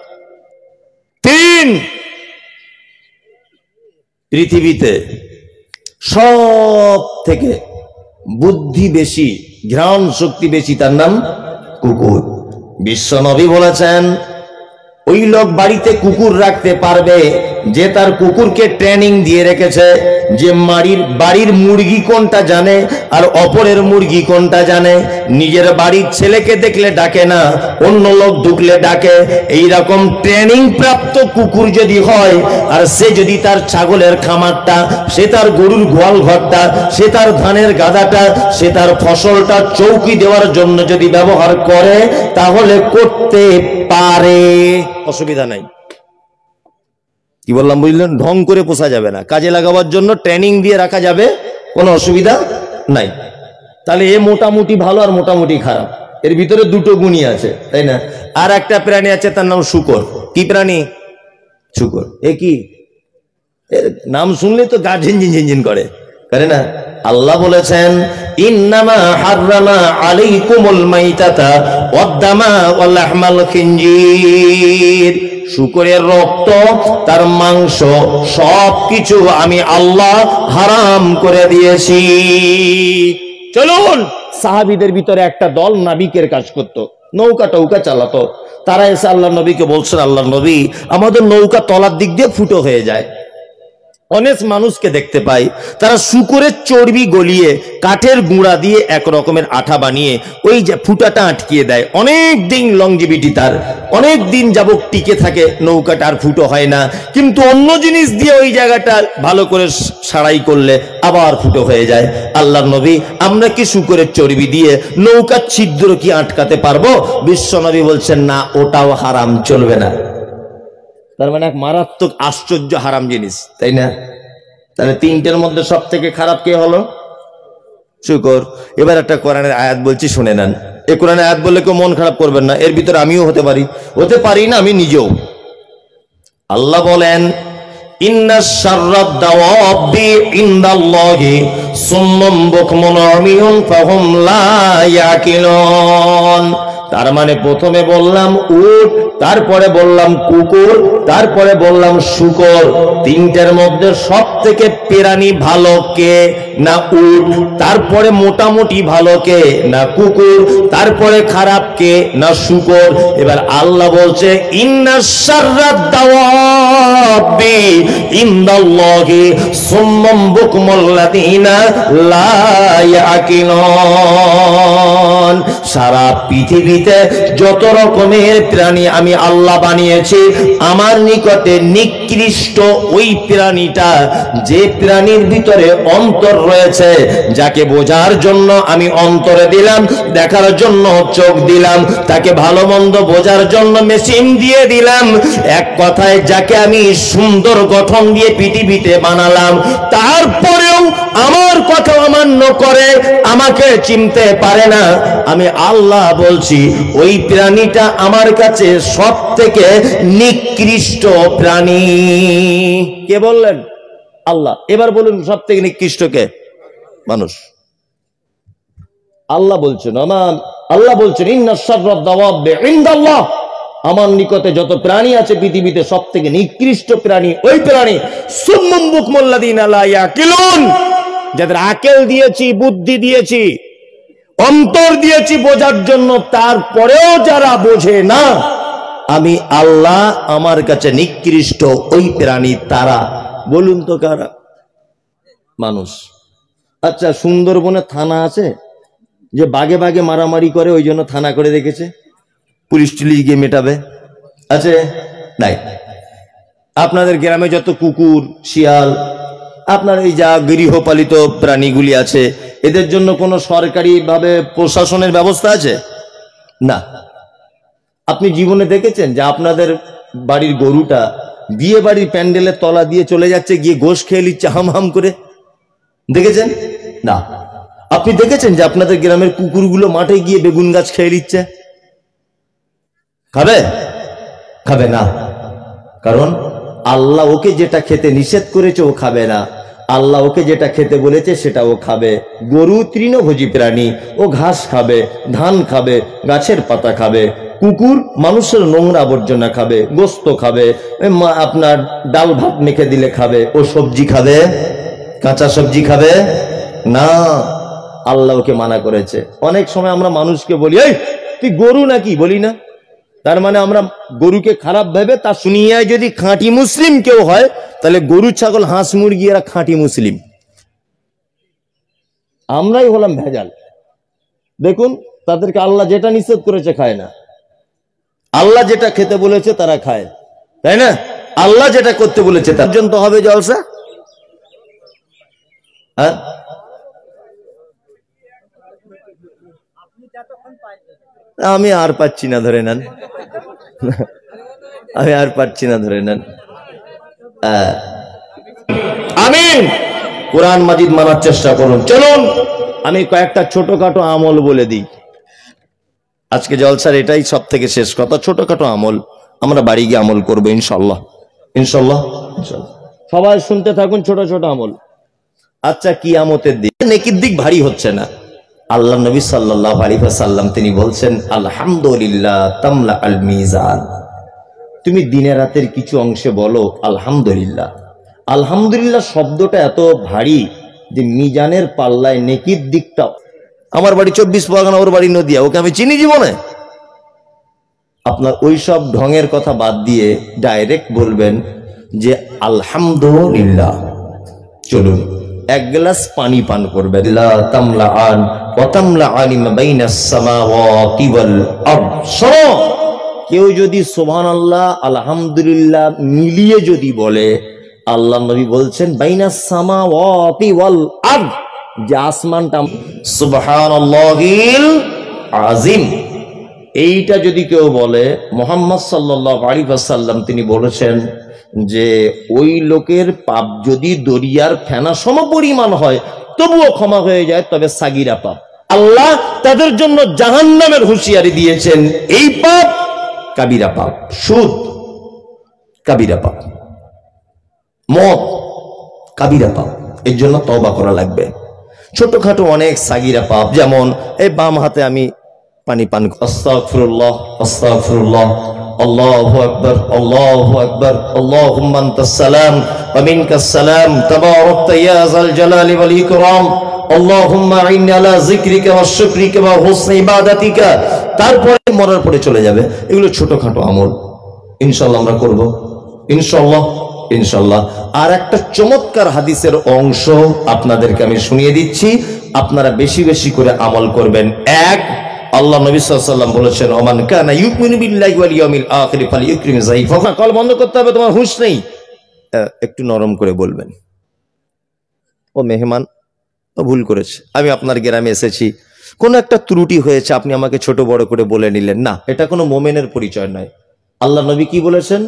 3, পৃথিবীতে সব থেকে বুদ্ধি বেশি, ঘ্রাণ শক্তি বেশি, তার নাম কুকুর। বিশ্ব নবী বলেছেন, ওই লোক বাড়িতে কুকুর রাখতে পারবে যে তার কুকুরকে ট্রেনিং দিয়ে রেখেছে, যে বাড়ির মুরগি কোনটা জানে আর অপরের মুরগি কোনটা জানে। নিজের বাড়ির ছেলেকে দেখলে ডাকে না, অন্য লোক ঢুকলে ডাকে। এইরকম ট্রেনিং প্রাপ্ত কুকুর যদি হয়, আর সে যদি তার ছাগলের খামারটা, সে তার গরুর গোয়াল ঘরটা, সে তার ধানের গাদাটা, সে তার ফসলটা চৌকি দেওয়ার জন্য যদি ব্যবহার করে, তাহলে করতে পারে, অসুবিধা নাই। কি বললাম বুঝলেন? ঢং করে পোষা যাবে না, কাজে লাগাবার জন্য ট্রেনিং দিয়ে রাখা যাবে, কোনো অসুবিধা নাই। তাহলে এ মোটামুটি ভালো আর মোটামুটি খারাপ, এর ভিতরে 2টো গুণই আছে, তাই না? আর একটা প্রাণী আছে, তার নাম শূকর। কি প্রাণী? শূকর। এ কি, এর নাম শুনলে তো গা ঝিনঝিন ঝিনঝিন করে না? আল্লাহ বলেছেন, ইন্নামা হাররামা আলাইকুমুল মাইতাতা ওয়াদ-দামা ওয়া লাহমাল খিনজির। শূকরের রক্ত, তার মাংস, সবকিছু আমি আল্লাহ হারাম করে দিয়েছি। চলুন, সাহাবীদের ভিতরে একটা দল নাবিকের কাজ করত, নৌকা চালাতো। তারা এসে আল্লাহ নবীকে বলছেন, আল্লাহ নবী, আমাদের নৌকা তলার দিক দিয়ে ফুটো হয়ে যায়। অনেক মানুষকে দেখতে পাই, তারা শূকরের চর্বি গলিয়ে কাঠের গুঁড়া দিয়ে এক রকমের আঠা বানিয়ে ওই যে ফুটাটা আটকিয়ে দেয়। অনেক দিন লংজিভিটি, তার অনেক দিন যাবত টিকে থাকে, নৌকাটা আর ফুটো হয় না। কিন্তু অন্য জিনিস দিয়ে ওই জায়গাটা ভালো করে সারাই করলে আবার ফুটো হয়ে যায়। আল্লাহর নবী, আমরা কি শূকরের চর্বি দিয়ে নৌকার ছিদ্র কি আটকাতে পারবো? বিশ্ব নবী বলছেন, না, ওটাও হারাম, চলবে না। তার মানে এক মারাত্মক আশ্চর্য হারাম জিনিস, তাই না? তাহলে 3টের মধ্যে সব থেকে খারাপ কে হলো? শূকর। এবার একটা কোরআনের আয়াত বলছি, শুনে নেন। এই কোরআনের আয়াত বললে কেউ মন খারাপ করবেন না, এর ভিতরে আমিও হতে পারি না, আমি নিজেও। আল্লাহ বলেন, ইন্নাশ শাররাদ দাওয়াবি ইনদাল্লাহি সুম্মুম বুকমুন উমিয়ুন ফাহুম লা ইয়াকিলুন। তার মানে প্রথমে বললাম উট, তারপরে বললাম কুকুর, তারপরে বললাম শূকর। 3টের মধ্যে সব থেকে প্রাণী ভালো কে? না উট। তারপরে মোটামুটি ভালো কে? না কুকুর। তারপরে খারাপ কে? না শূকর। এবার আল্লাহ বলছে, ইন্নাশ শাররাদ দাওয়াবি ইনদাল্লাহি সুম্মুম বুকমুল লাযিনা লা ইয়াকিলুন। সারা পৃথিবীতে যত রকমের প্রাণী আমি আল্লাহ বানিয়েছি, আমার নিকটে নিকৃষ্ট ওই প্রাণীটা, যে প্রাণীর ভিতরে অন্তর রয়েছে, যাকে বোঝার জন্য আমি অন্তরে দিলাম, দেখার জন্য চোখ দিলাম, তাকে ভালো মন্দ বোঝার জন্য মেশিন দিয়ে দিলাম। এক কথায় যাকে আমি সুন্দর গঠন দিয়ে পৃথিবীতে বানালাম, তারপরেও আমার কথা অমান্য করে, আমাকে চিনতে পারে না। আমি আল্লাহ বলছি, ওই প্রাণীটা আমার কাছে সব থেকে নিকৃষ্ট প্রাণী। কে বললেন? আল্লাহ। এবার বলুন সব থেকে নিকৃষ্ট কে? মানুষ। আল্লাহ বলছেন আল্লাহ বলছেন ইন্না শাররাদ দাওয়াবি ইনদাল্লাহ, আমার নিকটে যত প্রাণী আছে পৃথিবীতে সব থেকে নিকৃষ্ট প্রাণী ওই প্রাণী সুম্মুম বুকমুল্লাযিনা লা ইয়াকিলুন, যাদের আকল দিয়েছি, বুদ্ধি দিয়েছি, অন্তর দিয়েছি বোঝার জন্য, তারপরেও যারা বোঝে না, আমি আল্লাহ আমার কাছে নিকৃষ্ট ওই প্রাণী তারা। বলুন তো কারা? মানুষ। আচ্ছা, সুন্দরবনে থানা আছে যে বাগে বাগে মারামারি করে, ওই জন্য থানা করে রেখেছে, পুলিশ টুলিশ গিয়ে মেটাবে? আছে? নাই। আপনাদের গ্রামে যত কুকুর, শিয়াল, আপনার এই যা গৃহপালিত প্রাণীগুলি আছে, এদের জন্য কোনো সরকারি ভাবে প্রশাসনের ব্যবস্থা আছে? না। আপনি জীবনে দেখেছেন যে আপনাদের বাড়ির গরুটা বিয়ে বাড়ির প্যান্ডেলের তলা দিয়ে চলে যাচ্ছে, গিয়ে গোশ খেয়ে নিচ্ছে হাম হাম করে? দেখেছেন? না। আপনি দেখেছেন যে আপনাদের গ্রামের কুকুরগুলো মাঠে গিয়ে বেগুন গাছ খেয়ে নিচ্ছে? খাবে? খাবে না। কারণ আল্লাহ ওকে যেটা খেতে নিষেধ করেছে ও খাবে না, আল্লাহ ওকে যেটা খেতে বলেছে সেটা ও খাবে। গরু তৃণভোজী প্রাণী, ও ঘাস খাবে, ধান খাবে, গাছের পাতা খাবে। কুকুর মানুষের নোংরা আবর্জনা খাবে, গোস্ত খাবে, আপনার ডাল ভাত মেখে দিলে খাবে। ও সবজি খাবে? কাঁচা সবজি খাবে না। আল্লাহ ওকে মানা করেছে। অনেক সময় আমরা মানুষকে বলি, এই তুই গরু নাকি, বলি না? তার মানে আমরা গরুকে খারাপ ভেবে, তা শুনিয়ে যদি খাঁটি মুসলিম কেউ হয়, তাহলে গরু, ছাগল, হাঁস, মুরগি এরা খাঁটি মুসলিম, আমরাই হলাম ভেজাল। দেখুন, তাদেরকে আল্লাহ যেটা নিষেধ করেছে খায় না, আল্লাহ যেটা খেতে বলেছে তারা খায়, তাই না? আল্লাহ যেটা করতে বলেছে তার জন্য তো হবে জলসা। হ্যাঁ, আমি আর পাচ্ছি না, ধরে নেন, আমি আর পাচ্ছি না, ধরে নেন। আমিন। কোরআন মাজিদ মানার চেষ্টা করুন। চলুন আমি কয়েকটা ছোটখাটো আমল বলে দিই। আজকে জলসার এটাই সব থেকে শেষ কথা, ছোটখাটো আমল আমরা বাড়ি গিয়ে আমল করবো ইনশাল্লাহ। ইনশাল্লাহ সবাই শুনতে থাকুন, ছোট ছোট আমল। আচ্ছা, কিয়ামতের দিন নেকির দিক ভারী হচ্ছে না। আল্লাহ নবী সাল্লাল্লাহু আলাইহি ওয়াসাল্লাম তিনি বলছেন, আলহামদুলিল্লাহ তামলা আল মিজান। তুমি দিনে রাতের কিছু অংশে বলো আলহামদুলিল্লাহ। আলহামদুলিল্লাহ শব্দটা এত ভারী যে মিজানের পাল্লায় নেকির দিকটা। আমার বাড়ি 24 পরগনা, ওর বাড়ি নদিয়া, ওকে আমি চিনি জীবনে? আপনার ওই সব ঢঙের কথা বাদ দিয়ে ডাইরেক্ট বলবেন যে আলহামদুলিল্লাহ। চলুন এক গ্লাস পানি পান করবেন। লা তামলাআন ওয়া তামলাআন মা বাইনাস সামাওয়াতি ওয়াল আরদ। কেউ যদি সুবহানাল্লাহ আলহামদুলিল্লাহ মিলিয়ে যদি বলে, আল্লাহ নবী বলছেন বাইনাস সামাওয়াতি ওয়াল আরদ, যে আসমানটা, সুবহানাল্লাহিল আযীম, এইটা যদি কেউ বলে, মুহাম্মদ সাল্লাল্লাহু আলাইহি ওয়াসাল্লাম তিনি বলেছেন যে ওই লোকের পাপ যদি দরিয়ার ফেনা সমপরিমাণ হয় তবুও ক্ষমা হয়ে যায়, তবে সাগিরা পাপ। আল্লাহ তাদের জন্য জাহান্নামের হুঁশিয়ারি দিয়েছেন। এই পাপ কাবিরা পাপ, সুদ কাবিরা পাপ, মদ কাবিরা পাপ, এর জন্য তওবা করা লাগবে। ছোটখাটো অনেক সাগিরা পাপ, যেমন এই বাম হাতে আমি পানি পান, আস্তাগফিরুল্লাহ আস্তাগফিরুল্লাহ, আল্লাহু আকবার আল্লাহু আকবার, আল্লাহুম্মা আনতাস সালাম ওয়া মিনকাস সালাম, তাবারাকতা ইয়া যাল জালালি ওয়াল ইকরাম, আল্লাহুম্মা আইন্নি আলা যিকরিকা ওয়া শুকরিকা ওয়া হুসনি ইবাদাতিকা। তারপরে মরার পরে চলে যাবে। এগুলো ছোটখাটো আমল, ইনশাআল্লাহ আমরা করব, ইনশাআল্লাহ ইনশাআল্লাহ। আর একটা চমৎকার হাদিসের অংশ আপনাদেরকে আমি শুনিয়ে দিচ্ছি, আপনারা বেশি বেশি করে আমল করবেন। এক, আল্লাহ নবী সাল্লাল্লাহু আলাইহি ওয়াসাল্লাম বলেছেন, ওমান কানা ইউমিনু বিল্লাহি ওয়াল ইয়াউমিল আখির ফালইউকরিম যাইফাহু। কল বন্ধ করতে হবে, তোমার হুঁশ নেই। একটু নরম করে বলবেন, ও মেহমান, ও ভুল করেছে, আমি আপনার গ্রামে এসেছি, কোন একটা ত্রুটি হয়েছে, আপনি আমাকে ছোট বড় করে বলে নিলেন না, এটা কোনো মোমেনের পরিচয় নয়। আল্লাহ নবী কি বলেছেন?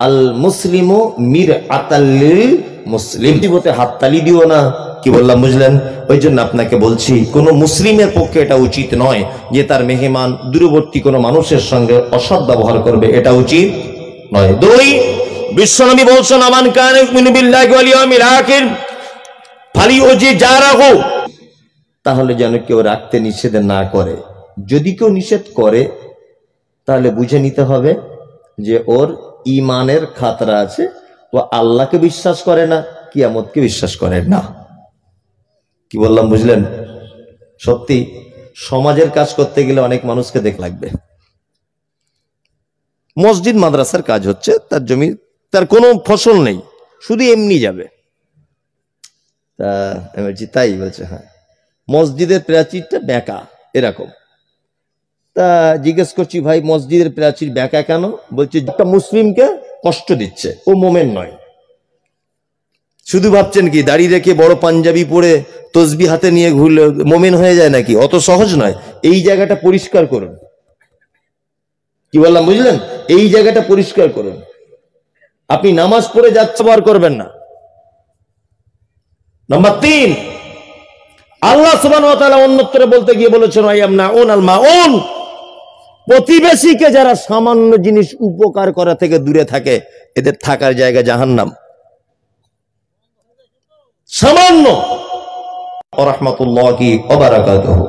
আল মুসলিমু মিরআতাল লিল মুসলিম। দিবতে হাততালি দিও না, কি বললাম বুঝলেন? ওই জন্য আপনাকে বলছি, কোন মুসলিমের পক্ষে এটা উচিত নয় যে তার মেহমান দূরবর্তী কোনো মানুষের সঙ্গে অসৎ ব্যবহার করবে, এটা উচিত নয়। দুই, বিশ্বনবী বলছেন আমান কানা ইউমিনু বিল্লাহি ওয়াল ইয়াউমিল আখির ফালিউজি জারাহু, তাহলে যেন কেউ রাখতে নিষেধ না করে। যদি কেউ নিষেধ করে তাহলে বুঝে নিতে হবে যে ওর ঈমানের খাতরা আছে, ও আল্লাহকে বিশ্বাস করে না, কিয়ামতকে বিশ্বাস করে না। কি বললাম বুঝলেন? সত্যি সমাজের কাজ করতে গেলে অনেক মানুষকে দেখ লাগবে। মসজিদ মাদ্রাসার কাজ হচ্ছে, তার জমি, তার কোনো ফসল নেই, শুধু এমনি যাবে। তা আমি বলছি তাই? বলছে হ্যাঁ। মসজিদের প্রাচীরটা বেঁকা এরকম। তা জিজ্ঞেস করছি ভাই মসজিদের প্রাচীর বেঁকা কেন? বলছে একটা মুসলিমকে কষ্ট দিচ্ছে, ও মোমেন নয়। শুধু ভাবছেন কি দাড়ি রেখে বড় পাঞ্জাবি পরে তসবি হাতে নিয়ে ঘুরলে মোমেন হয়ে যায় নাকি? অত সহজ নয়। এই জায়গাটা পরিষ্কার করুন। কি বললাম বুঝলেন? এই জায়গাটা পরিষ্কার করুন। আপনি নামাজ পড়ে যাচ্ছে বার করবেন না। নাম্বার 3, আল্লাহ সুবহানাহু ওয়া তাআলা অন্যত্রে বলতে গিয়ে বলেছেন আয়ামনাউন আল মাউন, প্রতিবেশীকে যারা সামান্য জিনিস উপকার করা থেকে দূরে থাকে এদের থাকার জায়গা জাহান্নাম। সামান্য। ওয়া রাহমাতুল্লাহি ওয়া বারাকাতুহু।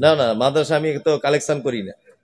না না, মাদ্রাসা আমি তো কালেকশন করি না।